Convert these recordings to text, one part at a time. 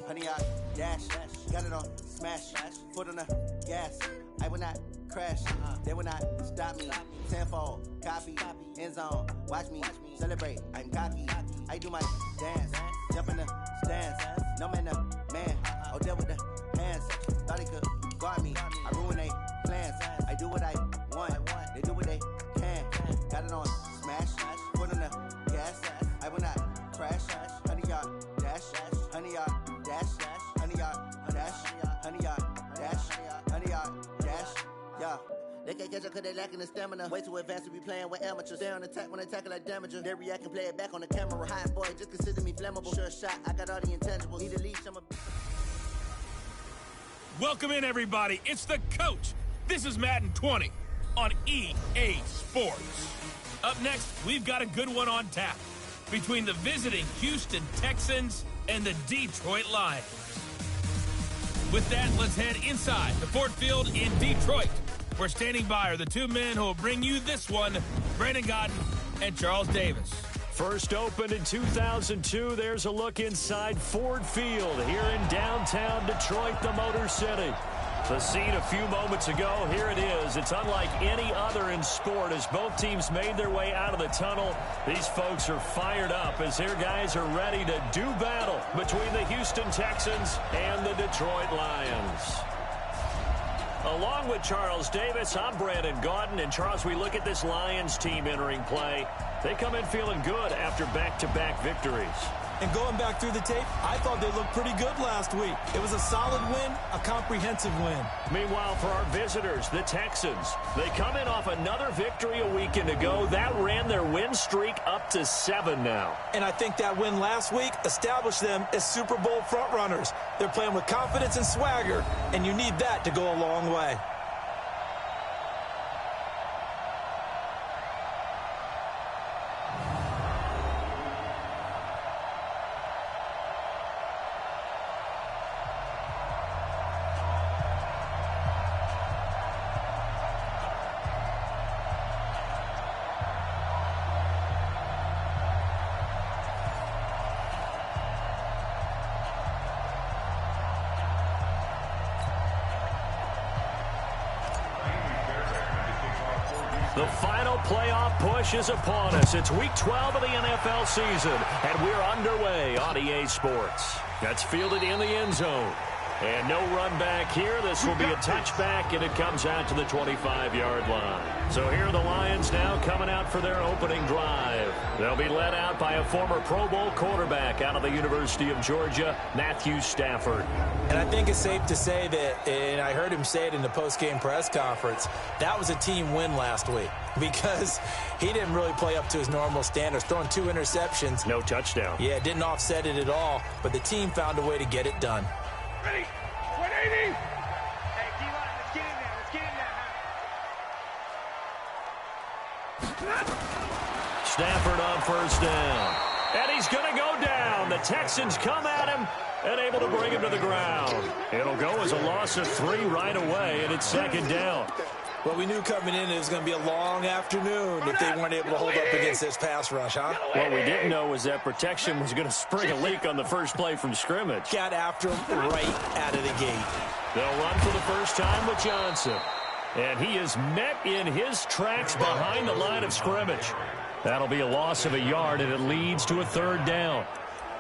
honey, I dash, got it on, smash, foot on the gas. I will not crash, they will not stop me. Tenfold, copy, end zone, watch me celebrate. I'm cocky, I do my dance, jump in the stands. No man, man, oh, deal with the hands. Thought he could guard me, I ruin they plans. I do what I want, they do what they can. Got it on, smash, foot on the gas. I will not crash, honey, yard dash, honey, yard dash, honey, yard dash, honey, yard dash, honey, yard dash, yeah. They can't catch up cause they lacking the stamina. Way too advanced to be playing with amateurs. Stay on attack when they tackle like damager. They react and play it back on the camera. Hot boy, just consider me flammable. Sure shot, I got all the intangibles. Need a leash, I'm a... Welcome in, everybody. It's the coach. This is Madden 20 on EA Sports. Up next, we've got a good one on tap between the visiting Houston Texans and the Detroit Lions. With that, let's head inside the Ford Field in Detroit. We're standing by are the two men who will bring you this one, Brandon Godden and Charles Davis. First opened in 2002, there's a look inside Ford Field here in downtown Detroit, the Motor City. The scene a few moments ago, here it is. It's unlike any other in sport as both teams made their way out of the tunnel. These folks are fired up as their guys are ready to do battle between the Houston Texans and the Detroit Lions. Along with Charles Davis, I'm Brandon Gaudin. And Charles, we look at this Lions team entering play. They come in feeling good after back-to-back victories. And going back through the tape, I thought they looked pretty good last week. It was a solid win, a comprehensive win. Meanwhile, for our visitors, the Texans, they come in off another victory a weekend ago. That ran their win streak up to 7 now. And I think that win last week established them as Super Bowl frontrunners. They're playing with confidence and swagger, and you need that to go a long way. The final playoff push is upon us. It's week 12 of the NFL season, and we're underway on EA Sports. That's fielded in the end zone. And no run back here. This will be a touchback, and it comes out to the 25-yard line. So here are the Lions now coming out for their opening drive. They'll be led out by a former Pro Bowl quarterback out of the University of Georgia, Matthew Stafford. And I think it's safe to say that, and I heard him say it in the post-game press conference, that was a team win last week because he didn't really play up to his normal standards, throwing 2 interceptions. No touchdown. Yeah, didn't offset it at all, but the team found a way to get it done. Ready? 180! Hey, D-line, let's get in there. Let's get in there. Stafford on first down. And he's going to go down. The Texans come at him and able to bring him to the ground. It'll go as a loss of 3 right away, and it's second down. Well, we knew coming in it was going to be a long afternoon if they weren't able to hold up against this pass rush, huh? What we didn't know was that protection was going to spring a leak on the first play from scrimmage. Got after him right out of the gate. They'll run for the first time with Johnson. And he is met in his tracks behind the line of scrimmage. That'll be a loss of a yard, and it leads to a 3rd down.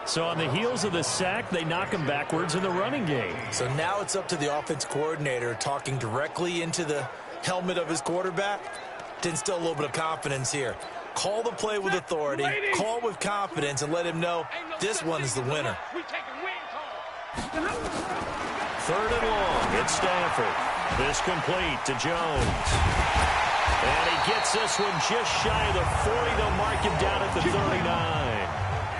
So on the heels of the sack, they knock him backwards in the running game. So now it's up to the offense coordinator talking directly into the helmet of his quarterback to instill a little bit of confidence here. Call the play with authority, call with confidence, and let him know this one is the winner. 3rd and long. It's Stafford. This complete to Jones. And he gets this one just shy of the 40. They'll mark him down at the 39.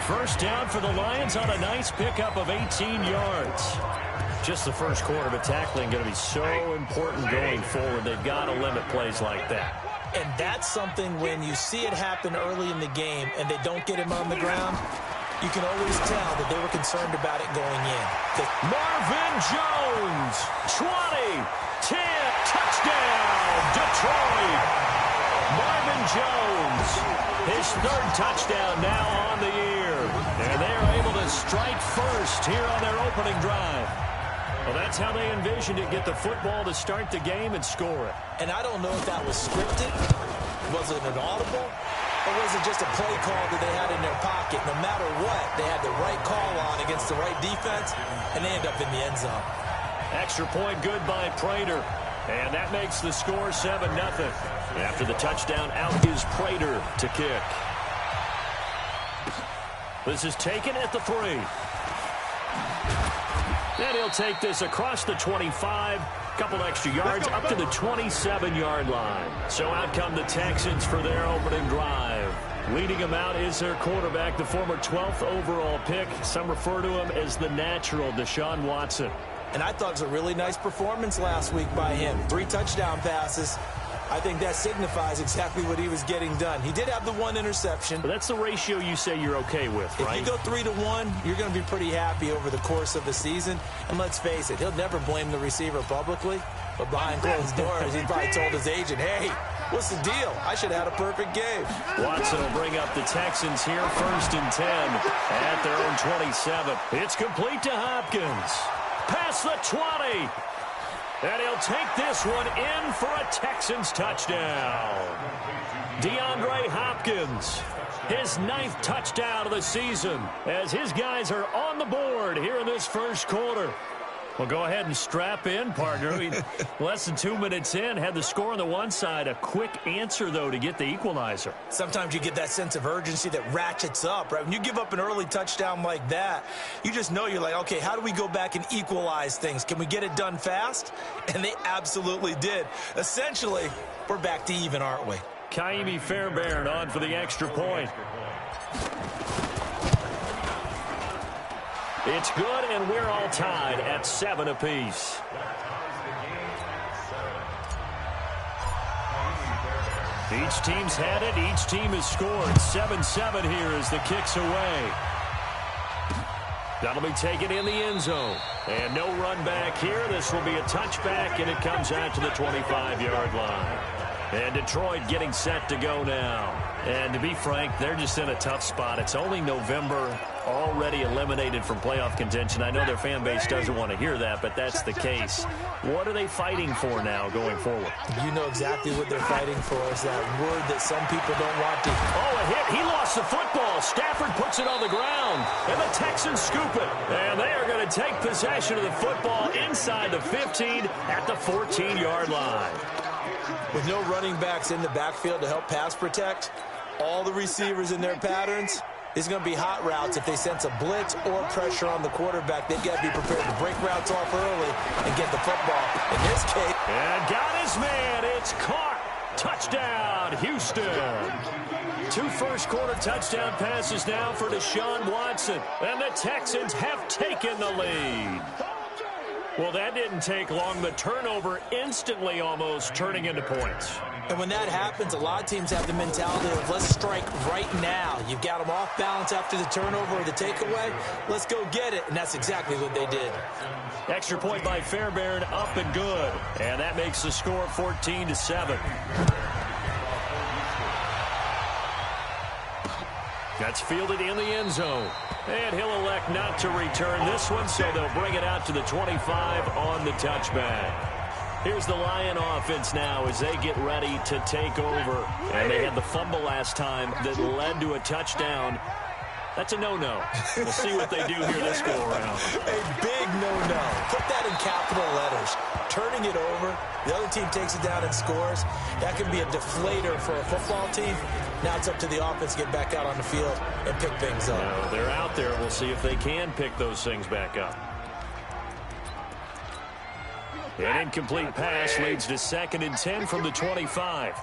First down for the Lions on a nice pickup of 18 yards. Just the first quarter, but tackling going to be so important going forward. They've got to limit plays like that. And that's something when you see it happen early in the game and they don't get him on the ground, you can always tell that they were concerned about it going in. Marvin Jones, 20, 10, touchdown, Detroit. Marvin Jones, his 3rd touchdown now on the year. And they are able to to strike first here on their opening drive. Well, that's how they envisioned it, get the football to start the game and score it. And I don't know if that was scripted. Was it an audible? Or was it just a play call that they had in their pocket? No matter what, they had the right call on against the right defense, and they end up in the end zone. Extra point good by Prater. And that makes the score 7-0. After the touchdown, out is Prater to kick. This is taken at the 3. And he'll take this across the 25. Couple extra yards up to the 27-yard line. So out come the Texans for their opening drive. Leading them out is their quarterback, the former 12th overall pick. Some refer to him as the natural, Deshaun Watson. And I thought it was a really nice performance last week by him. 3 touchdown passes. I think that signifies exactly what he was getting done. He did have the 1 interception. But that's the ratio you say you're okay with, right? If you go 3-1, you're going to be pretty happy over the course of the season. And let's face it, he'll never blame the receiver publicly. But behind closed doors, he probably told his agent, hey, what's the deal? I should have had a perfect game. Watson will bring up the Texans here, 1st and 10 at their own 27. It's complete to Hopkins. Past the 20. And he'll take this one in for a Texans touchdown. DeAndre Hopkins, his 9th touchdown of the season, as his guys are on the board here in this first quarter. Well, go ahead and strap in, partner. Less than 2 minutes in, had the score on the one side. A quick answer, though, to get the equalizer. Sometimes you get that sense of urgency that ratchets up, right? When you give up an early touchdown like that, you just know you're like, okay, how do we go back and equalize things? Can we get it done fast? And they absolutely did. Essentially, we're back to even, aren't we? Kaimi Fairbairn on for the extra point. It's good, and we're all tied at 7 apiece. Each team's had it. Each team has scored. 7-7 here as the kick's away. That'll be taken in the end zone. And no run back here. This will be a touchback, and it comes out to the 25-yard line. And Detroit getting set to go now. And to be frank, they're just in a tough spot. It's only November, already eliminated from playoff contention. I know their fan base doesn't want to hear that, but that's the case. What are they fighting for now going forward? You know exactly what they're fighting for. Is that word that some people don't want to. Oh, a hit. He lost the football. Stafford puts it on the ground, and the Texans scoop it. And they are going to take possession of the football inside the 15 at the 14-yard line. With no running backs in the backfield to help pass protect, all the receivers in their patterns, it's going to be hot routes. If they sense a blitz or pressure on the quarterback, they've got to be prepared to break routes off early and get the football. In this case. And got his man. It's caught. Touchdown, Houston. 2 first-quarter touchdown passes now for Deshaun Watson. And the Texans have taken the lead. Well, that didn't take long. The turnover instantly almost turning into points. And when that happens, a lot of teams have the mentality of let's strike right now. You've got them off balance after the turnover or the takeaway. Let's go get it. And that's exactly what they did. Extra point by Fairbairn, up and good. And that makes the score 14-7. That's fielded in the end zone. And he'll elect not to return this one, so they'll bring it out to the 25 on the touchback. Here's the Lion offense now as they get ready to take over. And they had the fumble last time that led to a touchdown. That's a no-no. We'll see what they do here this go-around. A big no-no. Put that in capital letters. Turning it over, the other team takes it down and scores. That can be a deflator for a football team. Now it's up to the offense to get back out on the field and pick things up. Well, they're out there. We'll see if they can pick those things back up. An incomplete pass leads to 2nd and 10 from the 25.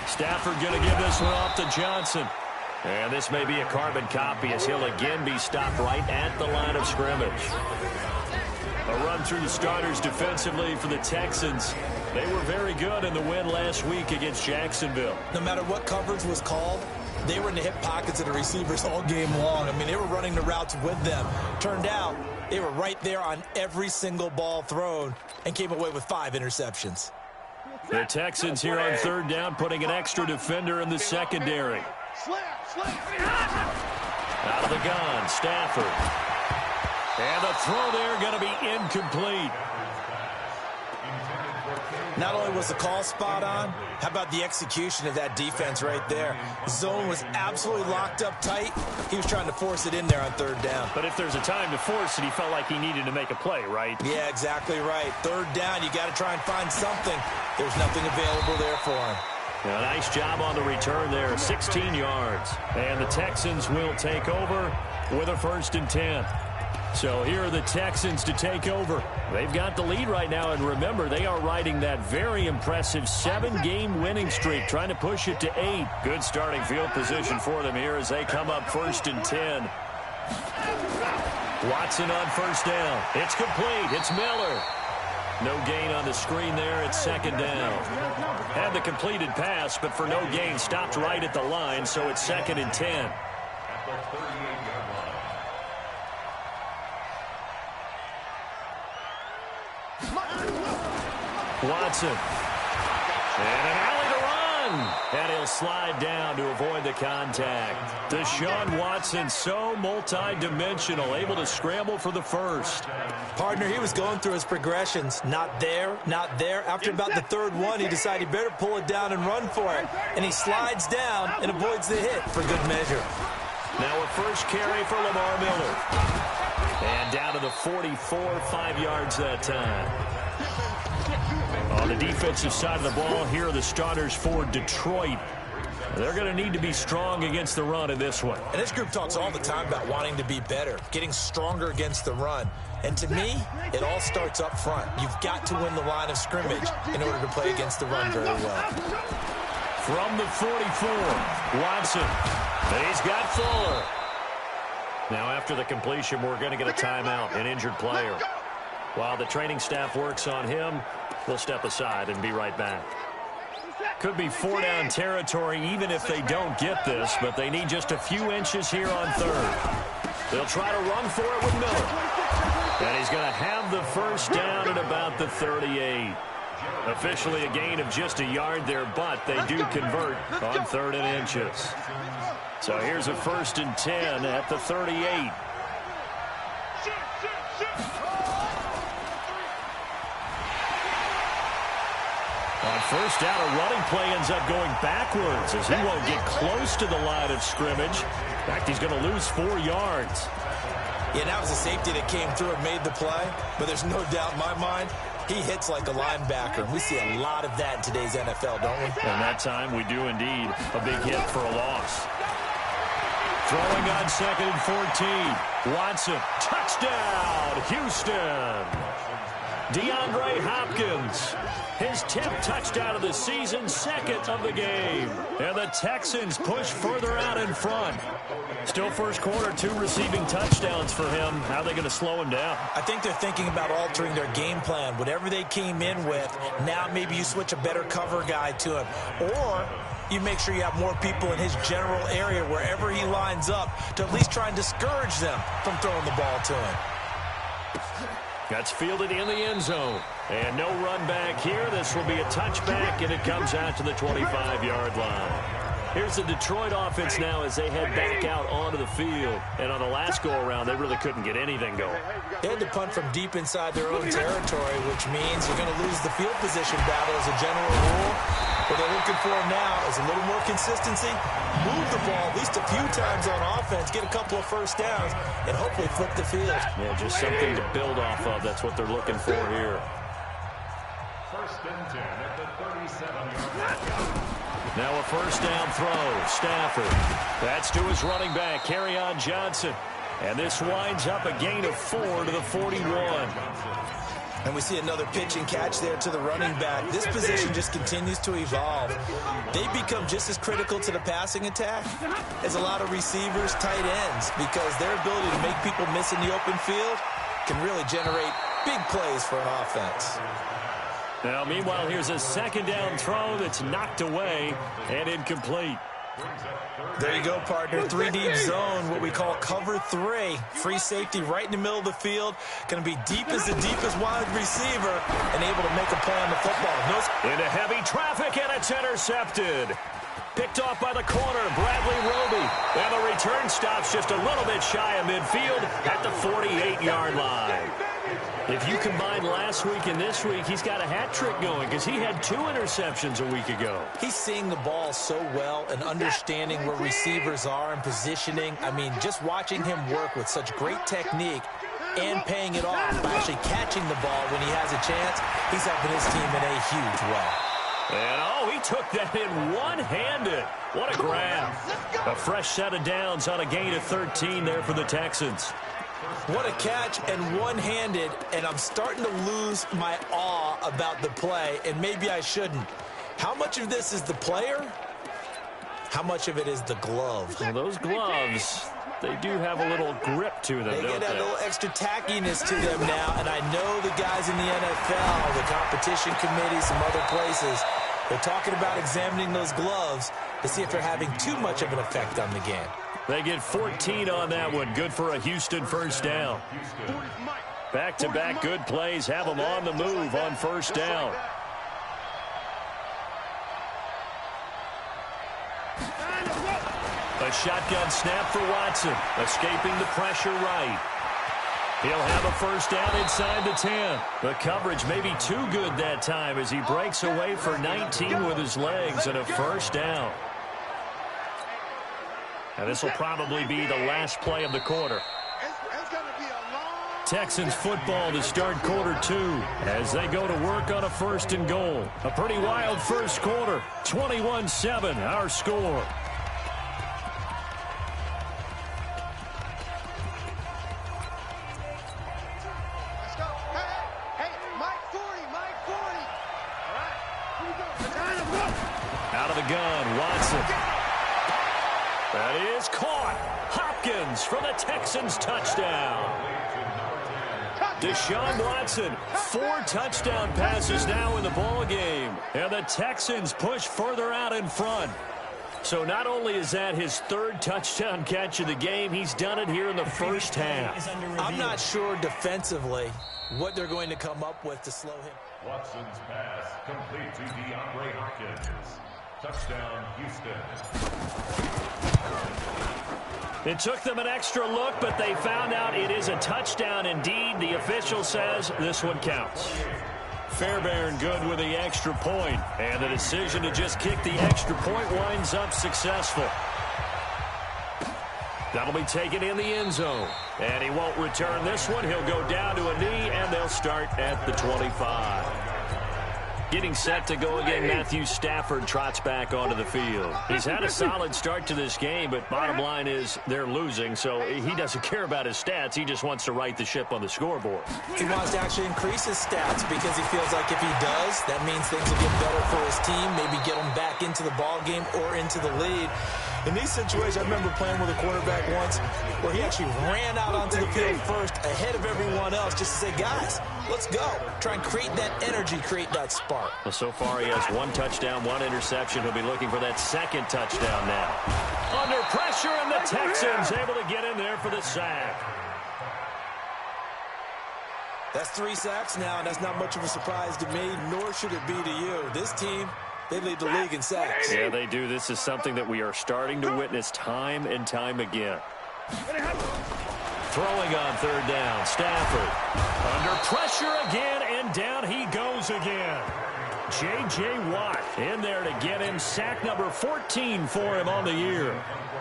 Stafford going to give this one off to Johnson. And this may be a carbon copy as he'll again be stopped right at the line of scrimmage. A run through the starters defensively for the Texans. They were very good in the win last week against Jacksonville. No matter what coverage was called, they were in the hip pockets of the receivers all game long. I mean, they were running the routes with them. Turned out, they were right there on every single ball thrown and came away with 5 interceptions. The Texans here on 3rd down, putting an extra defender in the secondary. Out of the gun, Stafford. And the throw there going to be incomplete. Not only was the call spot on, how about the execution of that defense right there? Zone was absolutely locked up tight. He was trying to force it in there on third down. But if there's a time to force it, he felt like he needed to make a play, right? Yeah, exactly right. Third down, you got to try and find something. There's nothing available there for him. A nice job on the return there, 16 yards. And the Texans will take over with a 1st and 10. So here are the Texans to take over. They've got the lead right now, and remember, they are riding that very impressive 7-game winning streak, trying to push it to 8. Good starting field position for them here as they come up 1st and 10. Watson on 1st down. It's complete. It's Miller. No gain on the screen there. It's 2nd down. Had the completed pass, but for no gain, stopped right at the line, so it's 2nd and 10. Watson. And an alley to run. And he'll slide down to avoid the contact. Deshaun Watson, so multi-dimensional, able to scramble for the 1st. Partner, he was going through his progressions. Not there, not there. After about the 3rd one, he decided he better pull it down and run for it. And he slides down and avoids the hit for good measure. Now a 1st carry for Lamar Miller. And down to the 44, 5 yards that time. On the defensive side of the ball, here are the starters for Detroit. They're going to need to be strong against the run in this one. And this group talks all the time about wanting to be better, getting stronger against the run. And to me, it all starts up front. You've got to win the line of scrimmage in order to play against the run very well. From the 44, Watson. He's got Fuller. Now after the completion, we're going to get a timeout, an injured player. While the training staff works on him, we'll step aside and be right back. Could be 4-down territory even if they don't get this, but they need just a few inches here on 3rd. They'll try to run for it with Miller. And he's going to have the 1st down at about the 38. Officially a gain of just a yard there, but they do convert on 3rd and inches. So here's a 1st and 10 at the 38. On 1st down, a running play ends up going backwards as he won't get close to the line of scrimmage. In fact, he's going to lose 4 yards. Yeah, that was a safety that came through and made the play, but there's no doubt in my mind he hits like a linebacker. We see a lot of that in today's NFL, don't we? And that time we do indeed. A big hit for a loss. Throwing on 2nd and 14. Watson, touchdown, Houston. DeAndre Hopkins, his 10th touchdown of the season, 2nd of the game. And the Texans push further out in front. Still 1st quarter, 2 receiving touchdowns for him. How are they going to slow him down? I think they're thinking about altering their game plan. Whatever they came in with, now maybe you switch a better cover guy to him. Or you make sure you have more people in his general area wherever he lines up to at least try and discourage them from throwing the ball to him. That's fielded in the end zone. And no run back here. This will be a touchback, and it comes out to the 25-yard line. Here's the Detroit offense now as they head back out onto the field. And on the last go-around, they really couldn't get anything going. They had to punt from deep inside their own territory, which means you're going to lose the field position battle as a general rule. What they're looking for now is a little more consistency, move the ball at least a few times on offense, get a couple of 1st downs, and hopefully flip the field. Yeah, just something to build off of. That's what they're looking for here. 1st and 10 at the 37-yard line. Now a 1st down throw. Stafford. That's to his running back, Kerryon Johnson. And this winds up a gain of 4 to the 41. And we see another pitch and catch there to the running back. This position just continues to evolve. They become just as critical to the passing attack as a lot of receivers, tight ends, because their ability to make people miss in the open field can really generate big plays for an offense. Now, meanwhile, here's a 2nd down throw that's knocked away and incomplete. There you go, partner. 3-deep zone, what we call cover 3. Free safety right in the middle of the field. Going to be deep as the deepest wide receiver and able to make a play on the football. Into heavy traffic, and it's intercepted. Picked off by the corner, Bradley Roby. And the return stops just a little bit shy of midfield at the 48-yard line. If you combine last week and this week, he's got a hat trick going because he had 2 interceptions a week ago. He's seeing the ball so well and understanding where receivers are and positioning. I mean, just watching him work with such great technique and paying it off by actually catching the ball when he has a chance, he's helping his team in a huge way. And, oh, he took that in one-handed. What a grab. A fresh set of downs on a gain of 13 there for the Texans. What a catch and one-handed, and I'm starting to lose my awe about the play, and maybe I shouldn't. How much of this is the player? How much of it is the glove? Well, those gloves, they do have a little grip to them, They don't get that they? little extra tackiness to them now, and I know the guys in the NFL, the competition committee, some other places, they're talking about examining those gloves to see if they're having too much of an effect on the game. They get 14 on that one. Good for a Houston first down. Back-to-back good plays have them on the move on first down. A shotgun snap for Watson, escaping the pressure right. He'll have a first down inside the 10. The coverage may be too good that time as he breaks away for 19 with his legs and a first down. And this will probably be the last play of the quarter. Texans football to start quarter 2 as they go to work on a first and goal. A pretty wild first quarter. 21-7, our score. Let's go. Hey, Mike 40. All right, here we go. Out of the gun, Watson. That is caught. Hopkins for the Texans touchdown. Deshaun Watson, 4 touchdown passes now in the ball game. And the Texans push further out in front. So not only is that his 3rd touchdown catch of the game, he's done it here in the first half. I'm not sure defensively what they're going to come up with to slow him. Watson's pass complete to DeAndre Hopkins. Touchdown, Houston. It took them an extra look, but they found out it is a touchdown indeed. The official says this one counts. Fairbairn good with the extra point, and the decision to just kick the extra point winds up successful. That'll be taken in the end zone, and he won't return this one. He'll go down to a knee, and they'll start at the 25. Getting set to go again, Matthew Stafford trots back onto the field. He's had a solid start to this game, but bottom line is they're losing, so he doesn't care about his stats. He just wants to right the ship on the scoreboard. He wants to actually increase his stats because he feels like if he does, that means things will get better for his team, maybe get him back into the ball game or into the lead. In these situations, I remember playing with a quarterback once where he actually ran out onto the field first ahead of everyone else just to say, guys, let's go. Try and create that energy, create that spark. Well, so far he has 1 touchdown, 1 interception. He'll be looking for that 2nd touchdown now. Under pressure, and the Texans able to get in there for the sack. That's 3 sacks now, and that's not much of a surprise to me, nor should it be to you. This team, they lead the league in sacks. Yeah, they do. This is something that we are starting to witness time and time again. Throwing on 3rd down, Stafford. Under pressure again, and down he goes again. J.J. Watt in there to get him sack number 14 for him on the year.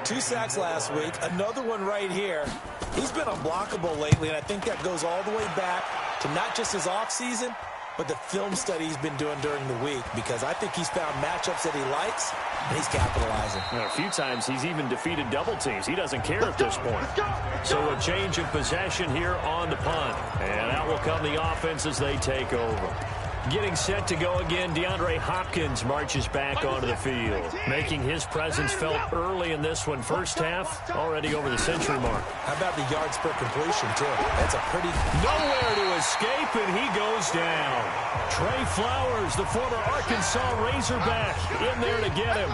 2 sacks last week, another one right here. He's been unblockable lately, and I think that goes all the way back to not just his offseason, but the film study he's been doing during the week, because I think he's found matchups that he likes, and he's capitalizing. A few times he's even defeated double teams. He doesn't care at this point. So a change of possession here on the punt. And out will come the offense as they take over. Getting set to go again, DeAndre Hopkins marches back onto the field, making his presence felt early in this one. First half, already over the century mark. How about the yards per completion, too? That's a pretty... Nowhere to escape, and he goes down. Trey Flowers, the former Arkansas Razorback, in there to get him.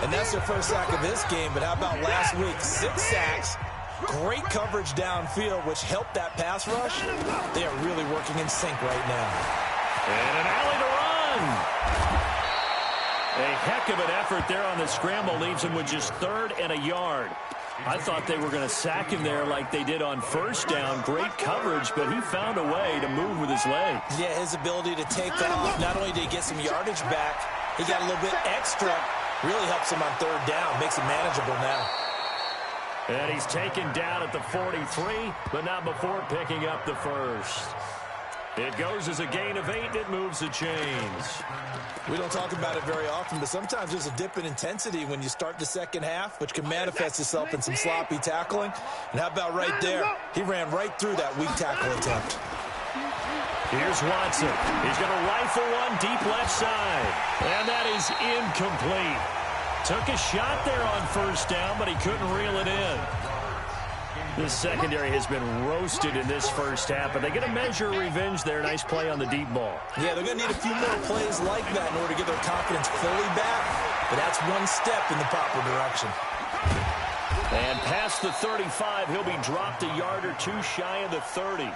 And that's their first sack of this game, but how about last week? 6 sacks. Great coverage downfield, which helped that pass rush. They are really working in sync right now. And an alley to run. A heck of an effort there on the scramble. Leaves him with just 3rd and a yard. I thought they were going to sack him there like they did on 1st down. Great coverage, but he found a way to move with his legs. Yeah, his ability to take off. Not only did he get some yardage back, he got a little bit extra. Really helps him on 3rd down. Makes it manageable now. And he's taken down at the 43, but not before picking up the 1st. It goes as a gain of 8. It moves the chains. We don't talk about it very often, but sometimes there's a dip in intensity when you start the second half, which can manifest itself in some sloppy tackling. And how about right there? He ran right through that weak tackle attempt. Here's Watson. He's going to rifle one deep left side. And that is incomplete. Took a shot there on 1st down, but he couldn't reel it in. This secondary has been roasted in this 1st half, but they get a measure of revenge there. Nice play on the deep ball. Yeah, they're going to need a few more plays like that in order to get their confidence fully back. But that's one step in the proper direction. And past the 35, he'll be dropped a yard or 2 shy of the 30.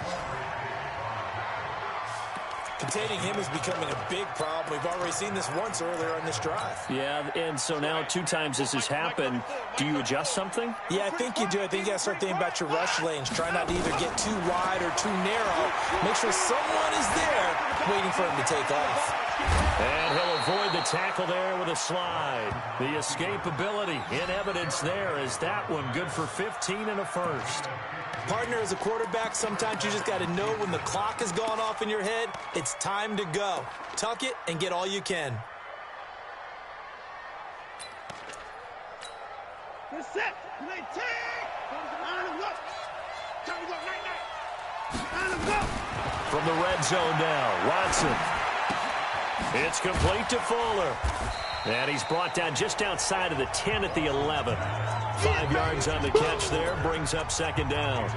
Containing him is becoming a big problem. We've already seen this once earlier on this drive. Yeah, and so now 2 times this has happened. Do you adjust something? Yeah, I think you do. I think you got to start thinking about your rush lanes. Try not to either get too wide or too narrow. Make sure someone is there waiting for him to take off. And he'll avoid the tackle there with a slide. The escapability in evidence there is that one good for 15 and a 1st. Partner, as a quarterback, sometimes you just got to know when the clock has gone off in your head, it's time to go. Tuck it and get all you can. Good set. Play tag. Line him up. Time to go right now. Line him up. From the red zone now, Watson. It's complete to Fuller. And he's brought down just outside of the 10 at the 11. 5 yards on the catch there, brings up 2nd down.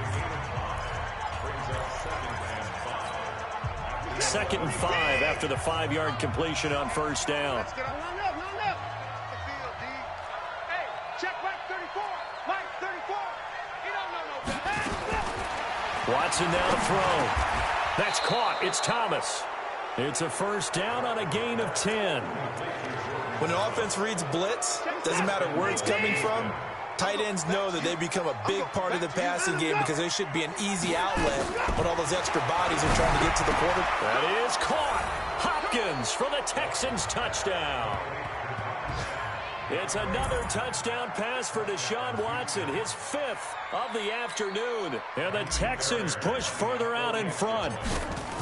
2nd and 5 after the 5-yard completion on 1st down. Let's get on. Line up. Line up. The field, D. Hey, check Mike 34. Mike 34. He don't know no better. Watson now to throw. That's caught. It's Thomas. It's a 1st down on a gain of 10. When an offense reads blitz, doesn't matter where it's coming from, tight ends know that they become a big part of the passing game because they should be an easy outlet when all those extra bodies are trying to get to the quarterback. That is caught. Hopkins for the Texans touchdown. It's another touchdown pass for Deshaun Watson, his 5th of the afternoon. And the Texans push further out in front.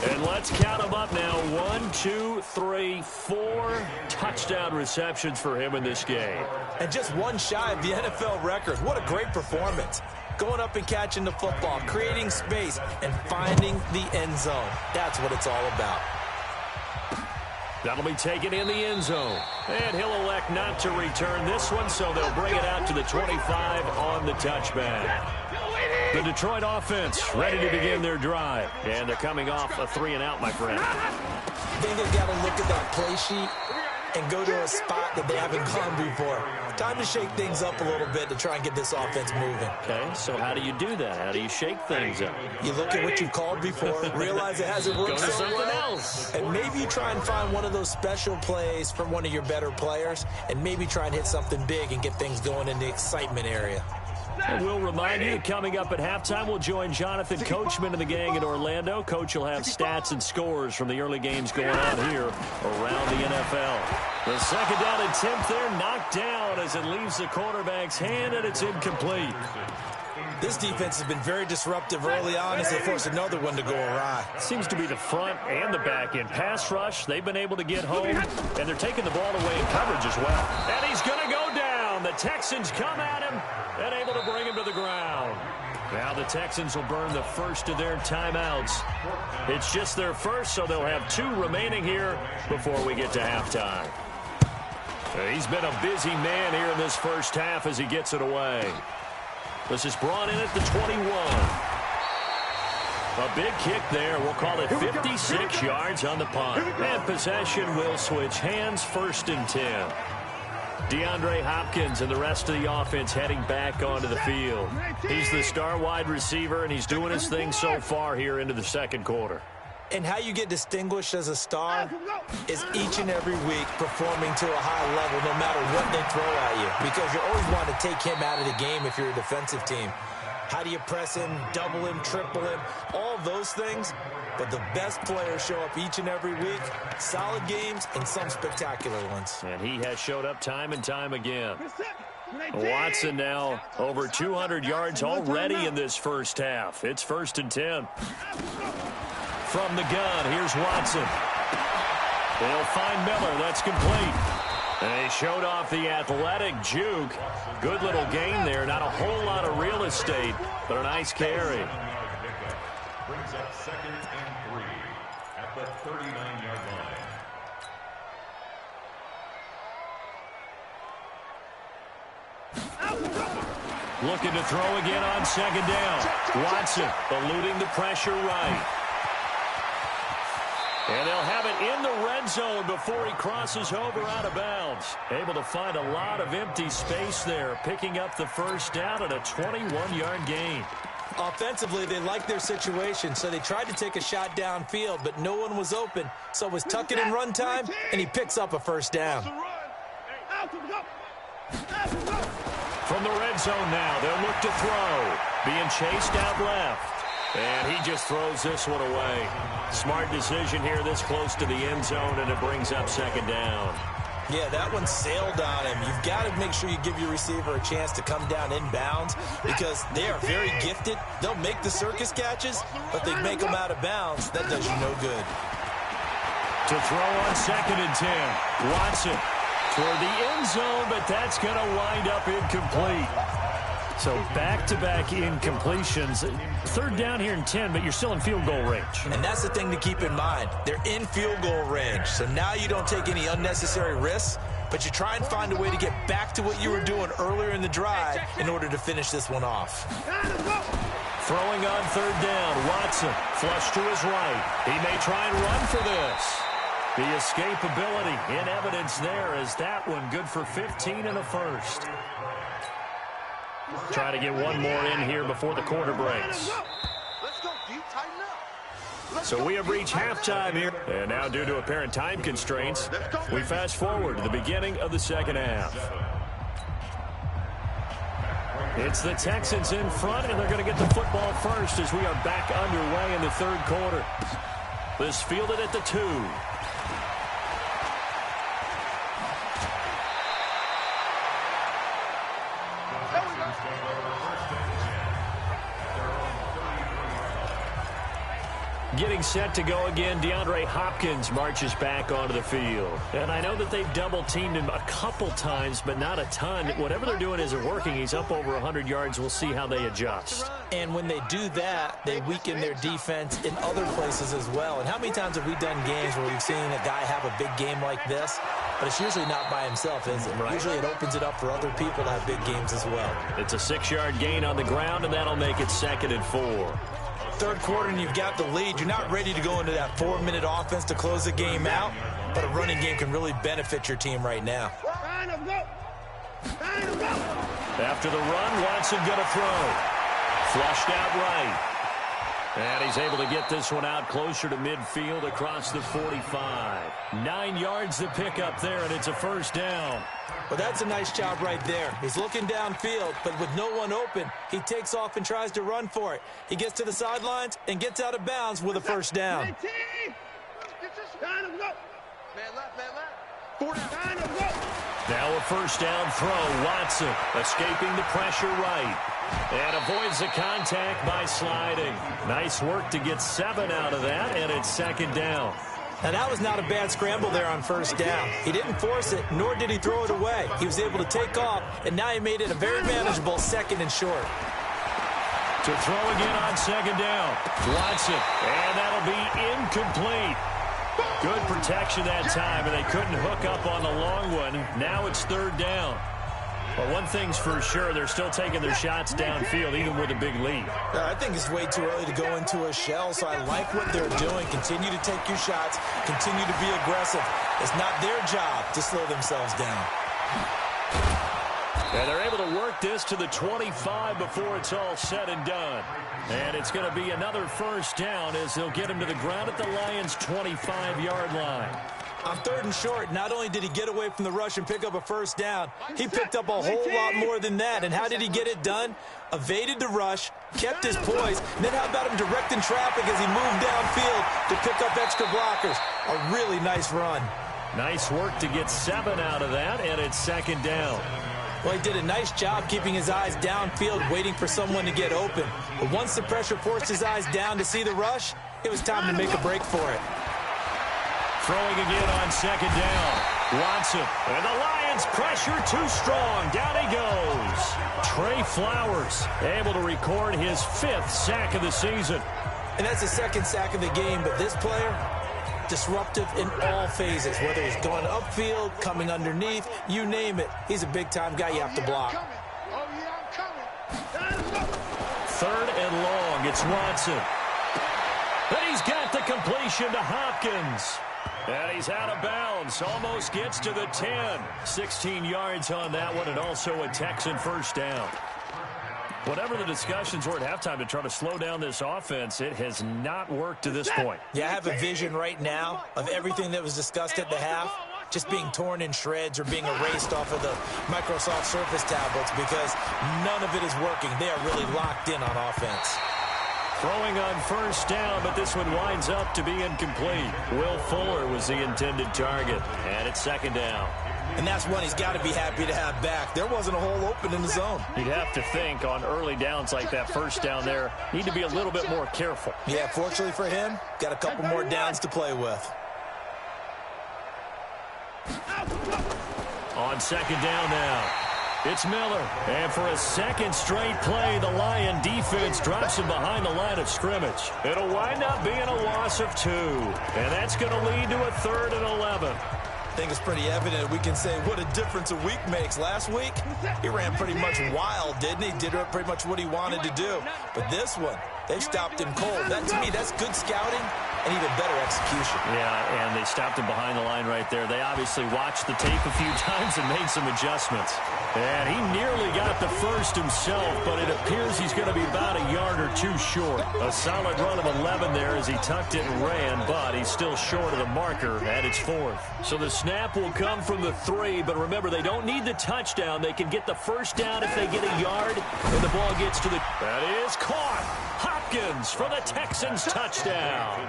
And let's count them up now. 1, 2, 3, 4 touchdown receptions for him in this game. And just one shy of the NFL record. What a great performance. Going up and catching the football, creating space, and finding the end zone. That's what it's all about. That'll be taken in the end zone. And he'll elect not to return this one, so they'll bring it out to the 25 on the touchback. The Detroit offense ready to begin their drive. And they're coming off a 3-and-out, my friend. I think they've got to look at that play sheet and go to a spot that they haven't gone before. Time to shake things up a little bit to try and get this offense moving. Okay, so how do you do that? How do you shake things up? You look at what you've called before, realize it hasn't worked Go to so something well, else. and maybe you try and find one of those special plays from one of your better players, and maybe try and hit something big and get things going in the excitement area. And we'll remind you, coming up at halftime, we'll join Jonathan Coachman and the gang in Orlando. Coach will have stats and scores from the early games going on here around the NFL. The 2nd down attempt there knocked down as it leaves the quarterback's hand, and it's incomplete. This defense has been very disruptive early on as they force another one to go awry. Seems to be the front and the back end. Pass rush, they've been able to get home, and they're taking the ball away in coverage as well. And he's going to go down. The Texans come at him and able to bring him to the ground. Now the Texans will burn the first of their timeouts. It's just their first, so they'll have 2 remaining here before we get to halftime. He's been a busy man here in this first half as he gets it away. This is brought in at the 21. A big kick there. We'll call it 56 yards on the punt. And possession will switch hands, 1st and 10. DeAndre Hopkins and the rest of the offense heading back onto the field. He's the star wide receiver, and he's doing his thing so far here into the 2nd quarter. And how you get distinguished as a star is each and every week performing to a high level no matter what they throw at you, because you always want to take him out of the game if you're a defensive team. How do you press him, double him, triple him, all those things? But the best players show up each and every week, solid games and some spectacular ones. And he has showed up time and time again. Watson now over 200 yards already in this first half. It's 1st and 10. From the gun, here's Watson. They'll find Miller. That's complete. And he showed off the athletic juke. Good little gain there. Not a whole lot of real estate, but a nice carry. Brings up 2nd and 3 at the 39-yard line. Looking to throw again on 2nd down. Watson eluding the pressure right. And they'll have it in the red zone before he crosses over out of bounds. Able to find a lot of empty space there, picking up the first down at a 21-yard gain. Offensively, they liked their situation, so they tried to take a shot downfield, but no one was open. So it was tuck it in run time, and he picks up a first down. From the red zone now, they'll look to throw. Being chased out left. And he just throws this one away. Smart decision here this close to the end zone, and it brings up 2nd down. Yeah, that one sailed on him. You've got to make sure you give your receiver a chance to come down inbounds because they are very gifted. They'll make the circus catches, but they make them out of bounds. That does you no good. To throw on 2nd and 10. Watson toward the end zone, but that's going to wind up incomplete. So back-to-back incompletions. 3rd down here and 10, but you're still in field goal range. And that's the thing to keep in mind. They're in field goal range. So now you don't take any unnecessary risks, but you try and find a way to get back to what you were doing earlier in the drive in order to finish this one off. Throwing on 3rd down, Watson flush to his right. He may try and run for this. The escapability in evidence there as that one good for 15 and a first. Try to get one more in here before the quarter breaks. So we have reached halftime here. And now due to apparent time constraints, we fast forward to the beginning of the 2nd half. It's the Texans in front, and they're going to get the football first as we are back underway in the 3rd quarter. This fielded at the 2. Getting set to go again, DeAndre Hopkins marches back onto the field. And I know that they've double-teamed him a couple times, but not a ton. Whatever they're doing isn't working. He's up over 100 yards. We'll see how they adjust. And when they do that, they weaken their defense in other places as well. And how many times have we done games where we've seen a guy have a big game like this? But it's usually not by himself, is it? Right. Usually it opens it up for other people to have big games as well. It's a 6-yard gain on the ground, and that'll make it 2nd and 4. 3rd quarter and you've got the lead. You're not ready to go into that 4-minute offense to close the game out, but a running game can really benefit your team right now. After the run, Watson going to throw. Flushed out right. And he's able to get this one out closer to midfield across the 45. 9 yards to pick up there, and it's a first down. Well, that's a nice job right there. He's looking downfield, but with no one open, he takes off and tries to run for it. He gets to the sidelines and gets out of bounds with a first down. Now a first down throw. Watson escaping the pressure right. And avoids the contact by sliding. Nice work to get 7 out of that, and it's 2nd down. Now, that was not a bad scramble there on first down. He didn't force it, nor did he throw it away. He was able to take off, and now he made it a very manageable 2nd and short. To throw again on 2nd down. Watson, and that'll be incomplete. Good protection that time, and they couldn't hook up on the long one. Now it's 3rd down. But one thing's for sure, they're still taking their shots downfield, even with a big lead. I think it's way too early to go into a shell, so I like what they're doing. Continue to take your shots. Continue to be aggressive. It's not their job to slow themselves down. And they're able to work this to the 25 before it's all said and done. And it's going to be another first down as they'll get him to the ground at the Lions' 25-yard line. On 3rd and short, not only did he get away from the rush and pick up a first down, he picked up a whole lot more than that. And how did he get it done? Evaded the rush, kept his poise, and then how about him directing traffic as he moved downfield to pick up extra blockers? A really nice run. Nice work to get 7 out of that, and it's 2nd down. Well, he did a nice job keeping his eyes downfield, waiting for someone to get open. But once the pressure forced his eyes down to see the rush, it was time to make a break for it. Throwing again on 2nd down. Watson. And the Lions pressure too strong. Down he goes. Trey Flowers able to record his 5th sack of the season. And that's the 2nd sack of the game. But this player, disruptive in all phases. Whether he's going upfield, coming underneath, you name it. He's a big-time guy you have to block. 3rd and long. It's Watson. And he's got the completion to Hopkins. And he's out of bounds. Almost gets to the 10. 16 yards on that one, and also a Texan first down. Whatever the discussions were at halftime to try to slow down this offense, it has not worked to this point. Yeah, I have a vision right now of everything that was discussed at the half just being torn in shreds or being erased off of the Microsoft Surface tablets because none of it is working. They are really locked in on offense. Throwing on first down, but this one winds up to be incomplete. Will Fuller was the intended target, and it's 2nd down. And that's one he's got to be happy to have back. There wasn't a hole open in the zone. You'd have to think on early downs like that first down there, need to be a little bit more careful. Yeah, fortunately for him, got a couple more downs to play with. On 2nd down now. It's Miller, and for a 2nd straight play, the Lion defense drops him behind the line of scrimmage. It'll wind up being a loss of 2, and that's going to lead to a 3rd and 11. I think it's pretty evident we can say what a difference a week makes. Last week, he ran pretty much wild, didn't he? Did pretty much what he wanted to do. But this one, they stopped him cold. That, to me, that's good scouting and even better execution. Yeah, and they stopped him behind the line right there. They obviously watched the tape a few times and made some adjustments. And he nearly got the first himself, but it appears he's going to be about a yard or 2 short. A solid run of 11 there as he tucked it and ran, but he's still short of the marker at its 4th. So the snap will come from the 3, but remember, they don't need the touchdown. They can get the first down if they get a yard, and the ball gets to the... That is caught! Hopkins for the Texans touchdown.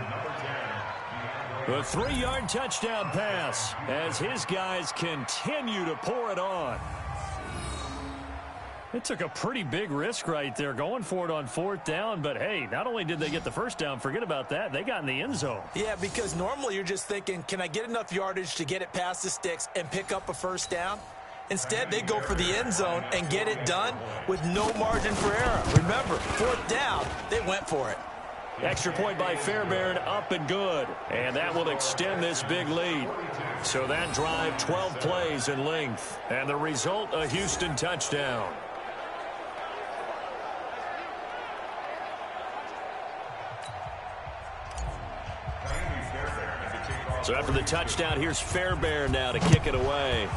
A 3-yard touchdown pass as his guys continue to pour it on. It took a pretty big risk right there going for it on 4th down, but hey, not only did they get the first down, forget about that, they got in the end zone. Yeah, because normally you're just thinking, can I get enough yardage to get it past the sticks and pick up a first down? Instead, they go for the end zone and get it done with no margin for error. Remember, 4th down, they went for it. Extra point by Fairbairn, up and good. And that will extend this big lead. So that drive, 12 plays in length. And the result, a Houston touchdown. So after the touchdown, here's Fairbairn now to kick it away.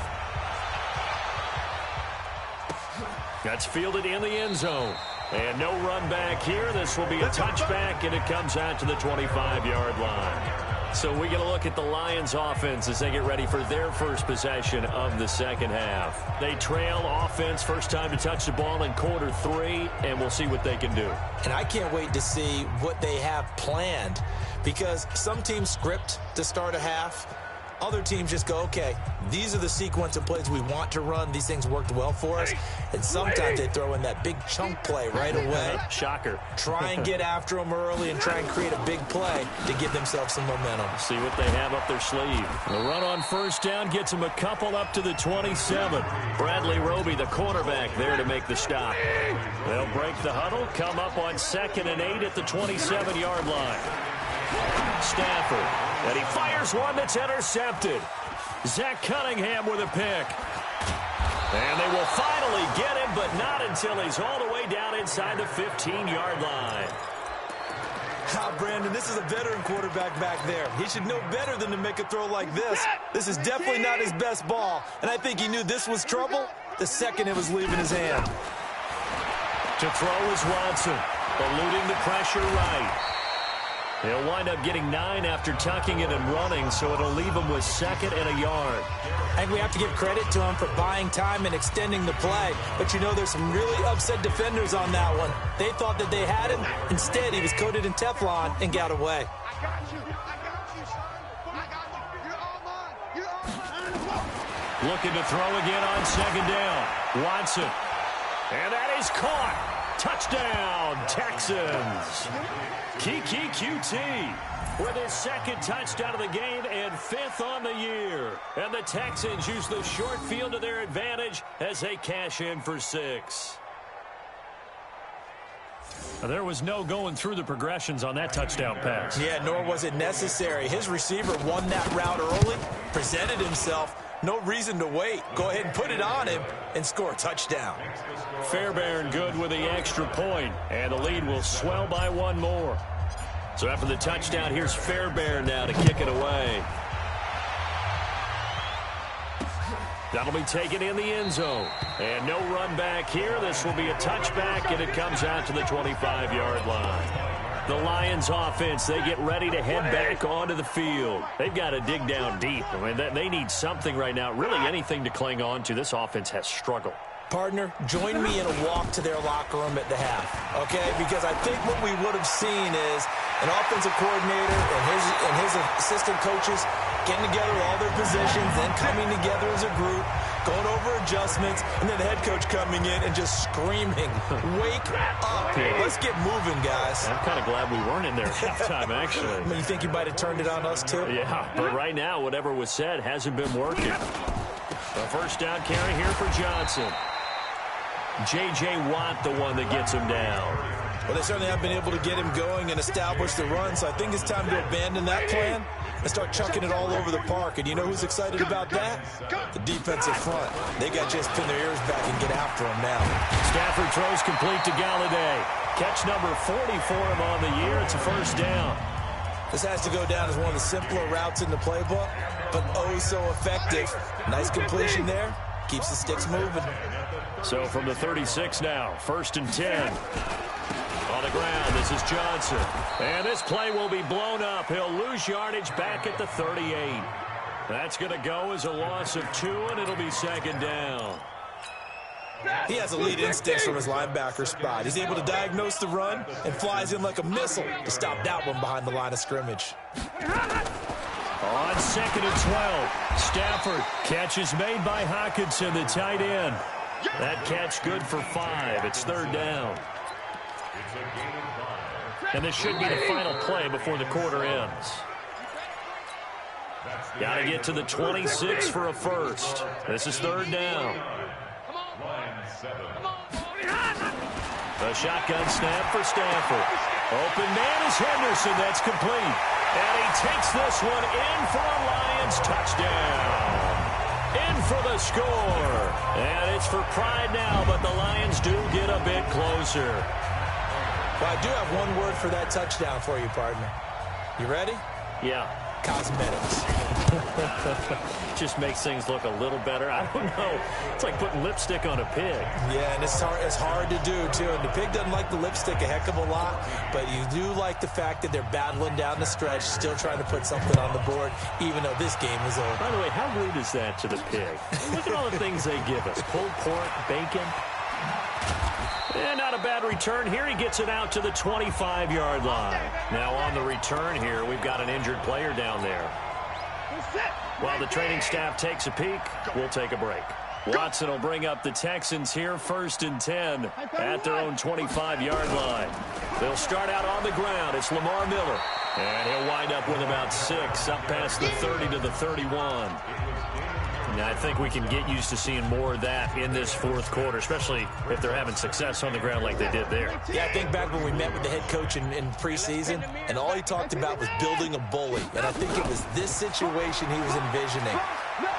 That's fielded in the end zone. And no run back here. This will be a touchback, and it comes out to the 25-yard line. So we get a look at the Lions offense as they get ready for their first possession of the 2nd half. They trail offense, first time to touch the ball in quarter 3, and we'll see what they can do. And I can't wait to see what they have planned, because some teams script to start a half. Other teams just go, okay, these are the sequence of plays we want to run. These things worked well for us. And sometimes they throw in that big chunk play right away. Shocker. Try and get after them early and try and create a big play to give themselves some momentum. See what they have up their sleeve. The run on first down gets them a couple up to the 27. Bradley Roby, the quarterback, there to make the stop. They'll break the huddle, come up on 2nd and 8 at the 27-yard line. Stafford, and he fires one that's intercepted. Zach Cunningham with a pick. And they will finally get him, but not until he's all the way down inside the 15-yard line. Brandon, this is a veteran quarterback back there. He should know better than to make a throw like this. This is definitely not his best ball, and I think he knew this was trouble, the second it was leaving his hand. To throw is Watson, eluding the pressure right. He'll wind up getting 9 after tucking it and running, so it'll leave him with 2nd and a yard. I think we have to give credit to him for buying time and extending the play. But, you know, there's some really upset defenders on that one. They thought that they had him. Instead, he was coated in Teflon and got away. I got you, son. I got you. You're all mine. You're all mine. Looking to throw again on 2nd down. Watson. And that is caught. Touchdown, Texans. Kiki QT with his 2nd touchdown of the game and 5th on the year. And the Texans use the short field to their advantage as they cash in for 6. There was no going through the progressions on that touchdown pass. Yeah, nor was it necessary. His receiver won that route early, presented himself. No reason to wait. Go ahead and put it on him and score a touchdown. Fairbairn good with the extra point, and the lead will swell by 1 more. So after the touchdown, here's Fairbairn now to kick it away. That'll be taken in the end zone. And no run back here. This will be a touchback, and it comes out to the 25-yard line. The Lions offense, they get ready to head back onto the field. They've got to dig down deep. I mean, they need something right now, really anything to cling on to. This offense has struggled. Partner, join me in a walk to their locker room at the half, okay? Because I think what we would have seen is an offensive coordinator and his assistant coaches getting together all their positions, then coming together as a group, going over adjustments, and then the head coach coming in and just screaming, wake up. Let's get moving, guys. I'm kind of glad we weren't in there at halftime, actually. I mean, you think you might have turned it on us, too? Yeah, but right now, whatever was said hasn't been working. A 1st down carry here for Johnson. J.J. Watt, the one that gets him down. Well, they certainly have been able to get him going and establish the run, so I think it's time to abandon that plan and start chucking it all over the park. And you know who's excited about that? The defensive front. They got just pin their ears back and get after him now. Stafford throws complete to Galladay. Catch number 40 for him on the year. It's a 1st down. This has to go down as one of the simpler routes in the playbook, but oh so effective. Nice completion there. Keeps the sticks moving. So from the 36 now, 1st and 10. On the ground, this is Johnson. And this play will be blown up. He'll lose yardage back at the 38. That's going to go as a loss of 2, and it'll be 2nd down. He has elite instincts from his linebacker spot. He's able to diagnose the run and flies in like a missile to stop that one behind the line of scrimmage. On 2nd and 12, Stafford. Catch is made by Hockenson, the tight end. That catch good for 5. It's 3rd down. And this should be the final play before the quarter ends. Got to get to the 26 for a 1st. This is 3rd down. A shotgun snap for Stafford. Open man is Henderson. That's complete. And he takes this one in for a Lions touchdown. In for the score. And it's for pride now, but the Lions do get a bit closer. Well, I do have one word for that touchdown for you, partner. You ready? Yeah. Cosmetics. Just makes things look a little better. I don't know. It's like putting lipstick on a pig. Yeah, and it's hard to do, too. And the pig doesn't like the lipstick a heck of a lot, but you do like the fact that they're battling down the stretch, still trying to put something on the board, even though this game is over. By the way, how rude is that to the pig? Look at all the things they give us. Pulled pork, bacon. And not a bad return here. He gets it out to the 25-yard line. Now on the return here, we've got an injured player down there. While the training staff takes a peek, we'll take a break. Watson will bring up the Texans here, 1st and 10 at their own 25-yard line. They'll start out on the ground. It's Lamar Miller. And he'll wind up with about 6 up past the 30 to the 31. Now, I think we can get used to seeing more of that in this 4th quarter, especially if they're having success on the ground like they did there. Yeah, I think back when we met with the head coach in preseason, and all he talked about was building a bully. And I think it was this situation he was envisioning.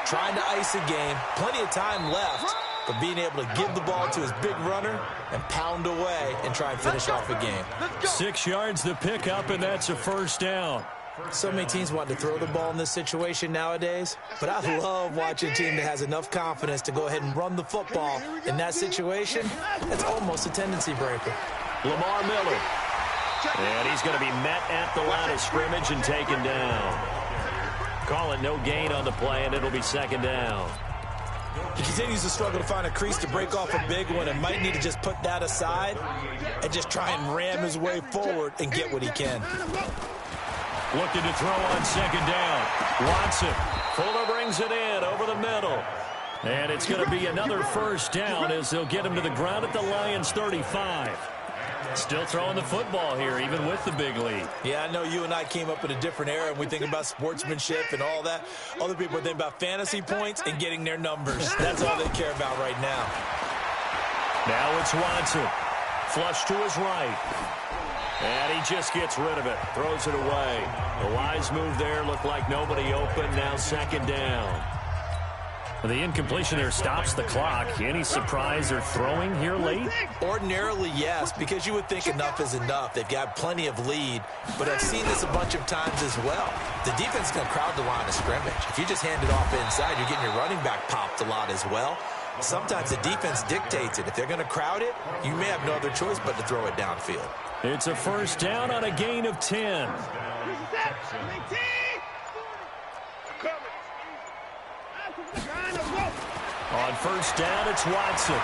Trying to ice a game, plenty of time left, but being able to give the ball to his big runner and pound away and try and finish off a game. 6 yards the pickup, and that's a 1st down. So many teams want to throw the ball in this situation nowadays, but I love watching a team that has enough confidence to go ahead and run the football. In that situation, that's almost a tendency breaker. Lamar Miller. And he's going to be met at the line of scrimmage and taken down. Call it no gain on the play, and it'll be second down. He continues to struggle to find a crease to break off a big one and might need to just put that aside and just try and ram his way forward and get what he can. Looking to throw on second down. Watson. Fuller brings it in over the middle. And it's going to be another first down as they'll get him to the ground at the Lions' 35. Still throwing the football here, even with the big lead. Yeah, I know you and I came up in a different era, and we think about sportsmanship and all that. Other people think about fantasy points and getting their numbers. That's all they care about right now. Now it's Watson. Flush to his right. And he just gets rid of it. Throws it away. The wise move there. Looked like nobody open. Now second down. The incompletion there stops the clock. Any surprise they're throwing here late? Ordinarily, yes, because you would think enough is enough. They've got plenty of lead, but I've seen this a bunch of times as well. The defense is going to crowd the line of scrimmage. If you just hand it off inside, you're getting your running back popped a lot as well. Sometimes the defense dictates it. If they're going to crowd it, you may have no other choice but to throw it downfield. It's a first down on a gain of 10. On first down, it's Watson.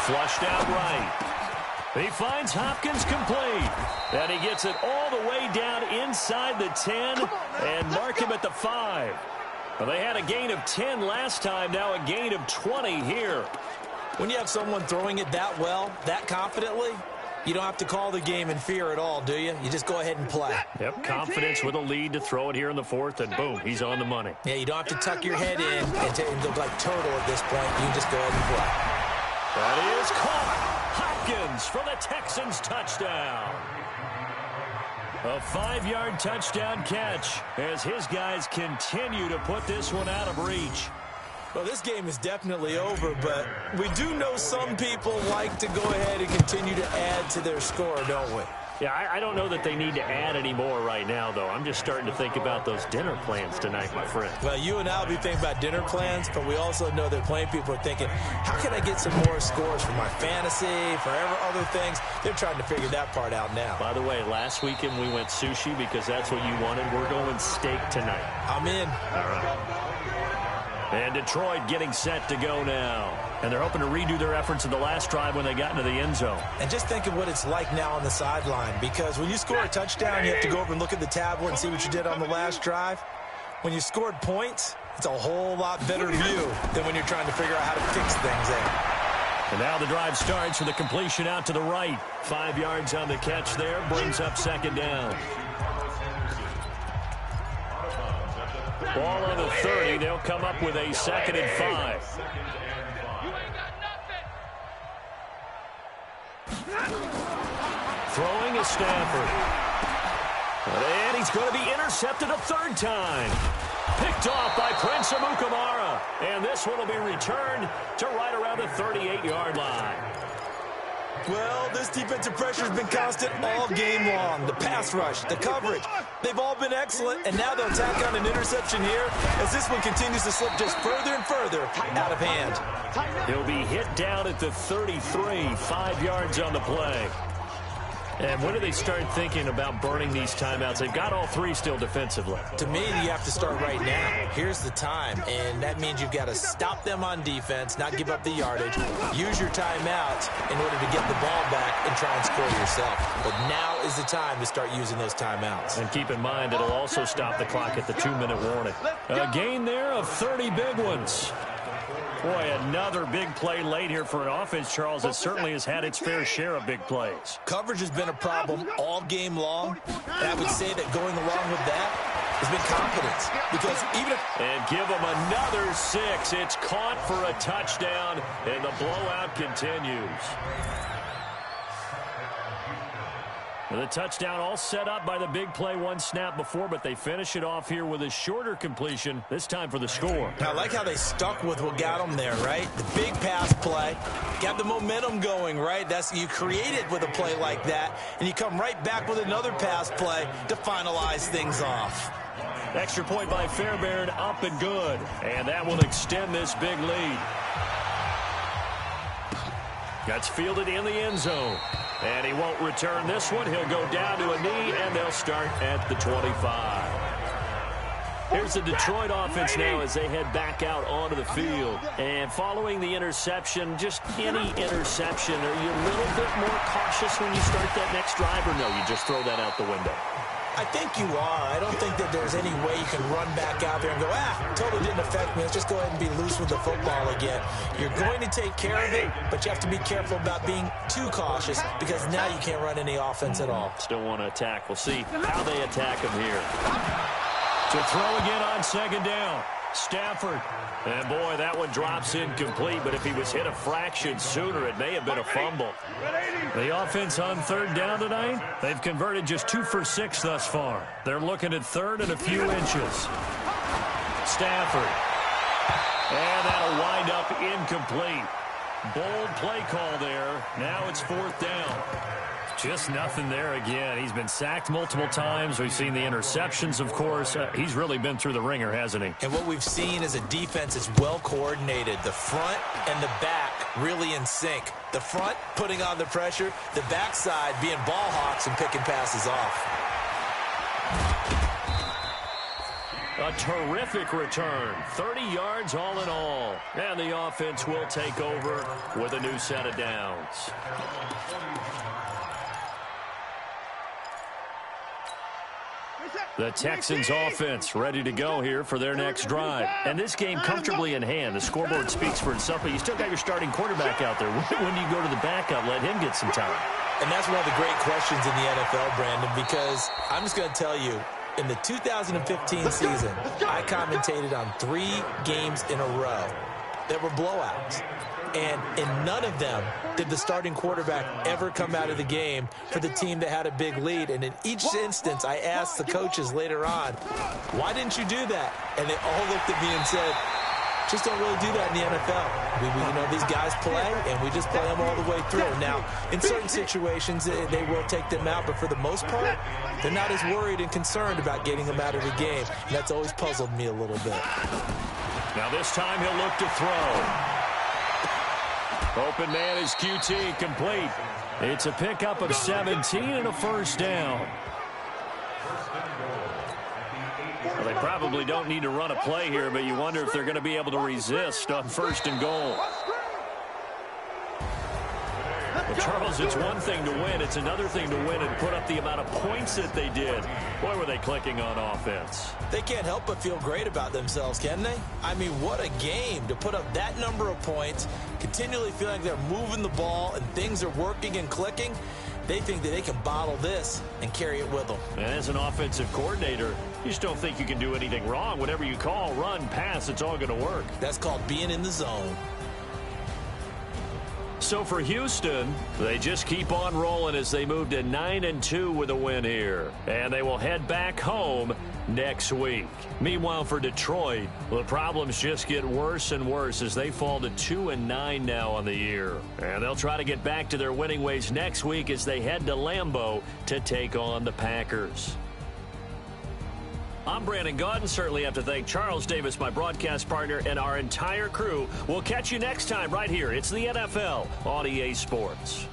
Flushed out right. He finds Hopkins complete. And he gets it all the way down inside the 10 and mark him at the 5. Well, they had a gain of 10 last time, now a gain of 20 here. When you have someone throwing it that well, that confidently, you don't have to call the game in fear at all, do you? You just go ahead and play. Yep, confidence with a lead to throw it here in the fourth, and boom, he's on the money. Yeah, you don't have to tuck your head in and look like turtle at this point. You can just go ahead and play. That is caught. Hopkins for the Texans touchdown. A 5-yard touchdown catch as his guys continue to put this one out of reach. Well, this game is definitely over, but we do know some people like to go ahead and continue to add to their score, don't we? Yeah, I don't know that they need to add any more right now, though. I'm just starting to think about those dinner plans tonight, my friend. Well, you and I will be thinking about dinner plans, but we also know that plenty of people are thinking, how can I get some more scores for my fantasy, for other things? They're trying to figure that part out now. By the way, last weekend we went sushi because that's what you wanted. We're going steak tonight. I'm in. All right. And Detroit getting set to go now. And they're hoping to redo their efforts in the last drive when they got into the end zone. And just think of what it's like now on the sideline, because when you score a touchdown, you have to go over and look at the tablet and see what you did on the last drive. When you scored points, it's a whole lot better view than when you're trying to figure out how to fix things there. And now the drive starts with a completion out to the right. 5 yards on the catch there, brings up second down. Ball on the 30. They'll come up with a 2nd and 5. Throwing is Stafford. And he's going to be intercepted a 3rd time. Picked off by Prince Amukamara. And this one will be returned to right around the 38-yard line. Well, this defensive pressure has been constant all game long. The pass rush, the coverage, they've all been excellent, and now they'll tack on an interception here as this one continues to slip just further and further out of hand. He'll be hit down at the 33, 5 yards on the play. And when do they start thinking about burning these timeouts? They've got all 3 still defensively. To me, you have to start right now. Here's the time, and that means you've got to stop them on defense, not give up the yardage, use your timeouts in order to get the ball back and try and score yourself. But now is the time to start using those timeouts. And keep in mind, it'll also stop the clock at the 2-minute warning. A gain there of 30 big ones. Boy, another big play late here for an offense, Charles, that certainly has had its fair share of big plays. Coverage has been a problem all game long, and I would say that going along with that has been confidence. Because even if... And give them another 6. It's caught for a touchdown, and the blowout continues. The touchdown all set up by the big play one snap before, but they finish it off here with a shorter completion, this time for the score. I like how they stuck with what got them there, right? The big pass play, got the momentum going, right? You create it with a play like that, and you come right back with another pass play to finalize things off. Extra point by Fairbairn, up and good. And that will extend this big lead. That's fielded in the end zone. And he won't return this one. He'll go down to a knee, and they'll start at the 25. Here's the Detroit offense now as they head back out onto the field. And following the interception, just any interception, are you a little bit more cautious when you start that next drive, or no, you just throw that out the window? I think you are. I don't think that there's any way you can run back out there and go, totally didn't affect me. Let's just go ahead and be loose with the football again. You're going to take care of it, but you have to be careful about being too cautious because now you can't run any offense at all. Still want to attack. We'll see how they attack him here. To throw again on second down. Stafford. And, boy, that one drops incomplete, but if he was hit a fraction sooner, it may have been a fumble. The offense on third down tonight, they've converted just 2 for 6 thus far. They're looking at third and a few inches. Stafford. And that'll wind up incomplete. Bold play call there. Now it's fourth down. Just nothing there again. He's been sacked multiple times. We've seen the interceptions, of course. He's really been through the ringer, hasn't he? And what we've seen is a defense that's well coordinated. The front and the back really in sync. The front putting on the pressure. The backside being ball hawks and picking passes off. A terrific return. 30 yards all in all. And the offense will take over with a new set of downs. The Texans offense ready to go here for their next drive. And this game comfortably in hand. The scoreboard speaks for itself, but you still got your starting quarterback out there. When do you go to the backup? Let him get some time. And that's one of the great questions in the NFL, Brandon, because I'm just going to tell you, in the 2015 season, I commentated on 3 games in a row that were blowouts. And in none of them did the starting quarterback ever come out of the game for the team that had a big lead. And in each instance, I asked the coaches later on, why didn't you do that? And they all looked at me and said, just don't really do that in the NFL. These guys play, and we just play them all the way through. Now, in certain situations, they will take them out, but for the most part, they're not as worried and concerned about getting them out of the game. And that's always puzzled me a little bit. Now this time he'll look to throw. Open man is QT, complete. It's a pickup of 17 and a first down. Well, they probably don't need to run a play here, but you wonder if they're going to be able to resist on first and goal. Well, Charles, it's one thing to win. It's another thing to win and put up the amount of points that they did. Boy, were they clicking on offense. They can't help but feel great about themselves, can they? I mean, what a game to put up that number of points, continually feel like they're moving the ball and things are working and clicking. They think that they can bottle this and carry it with them. And as an offensive coordinator, you just don't think you can do anything wrong. Whatever you call, run, pass, it's all going to work. That's called being in the zone. So for Houston, they just keep on rolling as they move to 9-2 with a win here. And they will head back home next week. Meanwhile, for Detroit, the problems just get worse and worse as they fall to 2-9 now on the year. And they'll try to get back to their winning ways next week as they head to Lambeau to take on the Packers. I'm Brandon Gaudin. Certainly have to thank Charles Davis, my broadcast partner, and our entire crew. We'll catch you next time right here. It's the NFL on EA Sports.